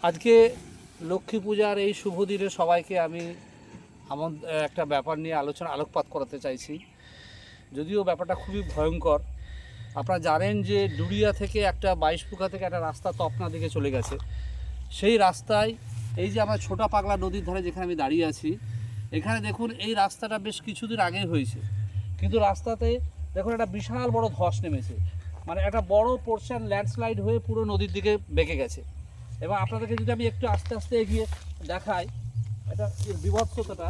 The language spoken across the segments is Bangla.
আজকে লক্ষ্মী পূজার এই শুভ দিনে সবাইকে আমি একটা ব্যাপার নিয়ে আলোকপাত করাতে চাইছি। যদিও ব্যাপারটা খুবই ভয়ঙ্কর। আপনারা জানেন যে ডুরিয়া থেকে একটা 22 ফুকা থেকে একটা রাস্তা তপনা দিকে চলে গেছে। সেই রাস্তায় এই যে আমার ছোটা পাগলা নদীর ধারে যেখানে আমি দাঁড়িয়ে আছি, এখানে দেখুন এই রাস্তাটা বেশ কিছুদিন আগে হয়েছে, কিন্তু রাস্তাতে দেখুন একটা বিশাল বড় ধস নেমেছে, মানে একটা বড় পোর্শন ল্যান্ডস্লাইড হয়ে পুরো নদীর দিকে বেঁকে গেছে। এবং আপনাদেরকে যদি আমি একটু আস্তে আস্তে এগিয়ে দেখাই এটা বিভৎসতাটা,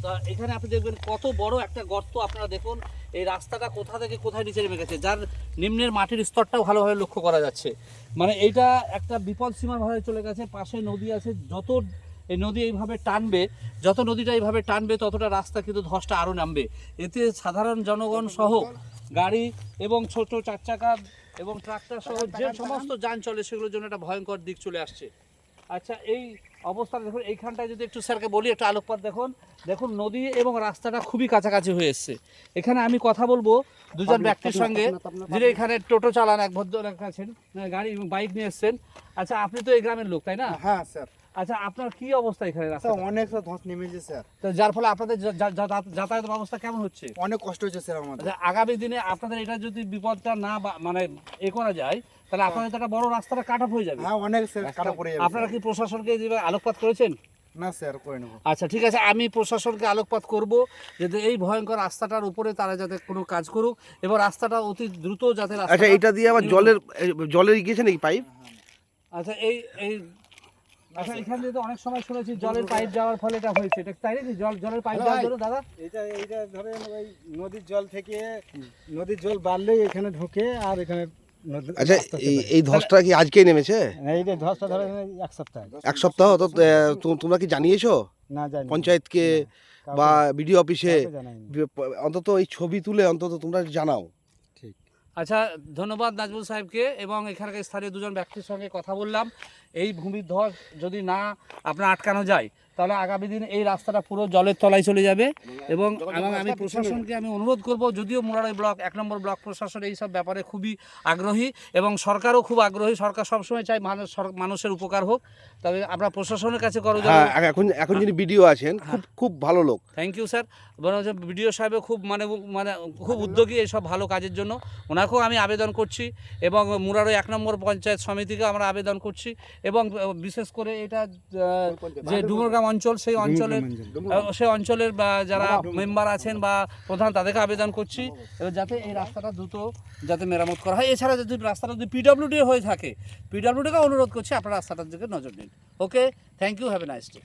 তা এখানে আপনি দেখবেন কত বড় একটা গর্ত। আপনারা দেখুন এই রাস্তাটা কোথা থেকে কোথায় নিচে নেমে গেছে, যার নিম্নের মাটির স্তরটাও ভালোভাবে লক্ষ্য করা যাচ্ছে। মানে এইটা একটা বিপদ সীমাভাবে চলে গেছে। পাশে নদী আছে, যত এই নদী এইভাবে টানবে, যত নদীটা এইভাবে টানবে ততটা রাস্তা কিন্তু ধসটা আরও নামবে। এতে সাধারণ জনগণ সহ গাড়ি এবং ছোট চার চাকা এবং ট্রাক্টর সহ যে সমস্ত যান চলে সেগুলোর জন্য একটা ভয়ঙ্কর দিক চলে আসছে। আচ্ছা, এই অবস্থা দেখুন এইখানটায় যদি একটু স্যারকে বলি একটু আলোকপাত দেখুন। দেখুন নদী এবং রাস্তাটা খুবই কাছাকাছি হয়ে এসছে। এখানে আমি কথা বলবো দুজন ব্যক্তির সঙ্গে, যিনি এখানে টোটো চালান, এক ভদ্রলোক আছেন, গাড়ি বাইক নিয়ে এসছেন। আচ্ছা, আপনি তো এই গ্রামের লোক, তাই না? হ্যাঁ স্যার। আচ্ছা, আপনার কি অবস্থা এখানে? রাস্তা অনেক ধস নেমেছে স্যার, তো যার ফলে আপনাদের যাতায়াত ব্যবস্থা কেমন হচ্ছে? অনেক কষ্ট হচ্ছে স্যার আমাদের। আচ্ছা, আগামী দিনে আপনাদের এটা যদি বিপদটা না মানে করা যায়, তাহলে আপনাদের তো একটা বড় রাস্তাটা কাট অফ হয়ে যাবে। হ্যাঁ, অনেক স্যার কাটা পড়ে যাবে। আপনারা কি প্রশাসনকে আলোকপাত করেছেন? না স্যার, করে নেব। আচ্ছা, ঠিক আছে, আমি প্রশাসনকে আলোকপাত করব যাতে এই ভয়ঙ্কর রাস্তাটার উপরে তারা যাতে কোনো কাজ করুক এবং রাস্তাটা অতি দ্রুত যাতে। আচ্ছা, এটা দিয়ে আবার জলের গিয়েছে নাকি পাইপ? আচ্ছা, আচ্ছা, এখান দিয়ে তো অনেক সময় শুনেছি জলের পাইপ যাওয়ার ফলে এটা হয়েছে, এটা তাই নাকি? জলের পাইপ যাওয়ার জন্য দাদা এইটা ধরেন ওই নদীর জল থেকে, নদীর জল বাড়লেই এখানে ঢুকে আর এখানে। আচ্ছা, এই ধসটা কি আজকেই নেমেছে? এইটা ধসটা ধরেন এক সপ্তাহ। এক সপ্তাহ তো তোমরা কি জানিয়েছো না, জানি পঞ্চায়েতকে বা বিডিও অফিসে? জানাইনি। অন্তত এই ছবি তুলে অন্তত তোমরা জানাও। আচ্ছা, ধন্যবাদ নাজমুল সাহেবকে এবং এখানকার স্থানীয় দুজন ব্যক্তির সঙ্গে কথা বললাম। এই ভূমির ধস যদি না আপনার আটকানো যায় তাহলে আগামী দিন এই রাস্তাটা পুরো জলের তলায় চলে যাবে। এবং আমি প্রশাসনকে অনুরোধ করব, যদিও মুরারই ব্লক 1 নম্বর ব্লক প্রশাসন এই সব ব্যাপারে খুবই আগ্রহী এবং সরকারও খুব আগ্রহী। সরকার সবসময় চায় মানুষের উপকার হোক, তবে আমরা প্রশাসনের কাছে এখন যিনি বিডিও আছেন খুব ভালো লোক। Thank you sir. বরং বিডিও সাহেবও খুব মানে খুব উদ্যোগী এইসব ভালো কাজের জন্য। ওনাকেও আমি আবেদন করছি এবং মুরারই 1 নম্বর পঞ্চায়েত সমিতিকে আমরা আবেদন করছি এবং বিশেষ করে এটা যে ডুমুরগ্রাম অঞ্চল, সেই অঞ্চলের যারা মেম্বার আছেন বা প্রধান, তাদেরকে আবেদন করছি যাতে এই রাস্তাটা দ্রুত যাতে মেরামত করা হয়। এছাড়া যদি রাস্তাটা যদি পিডব্লিউডি হয়ে থাকে, পিডব্লিউডিকে অনুরোধ করছি আপনারা রাস্তাটার দিকে নজর দিন। Okay, thank you, have a nice day.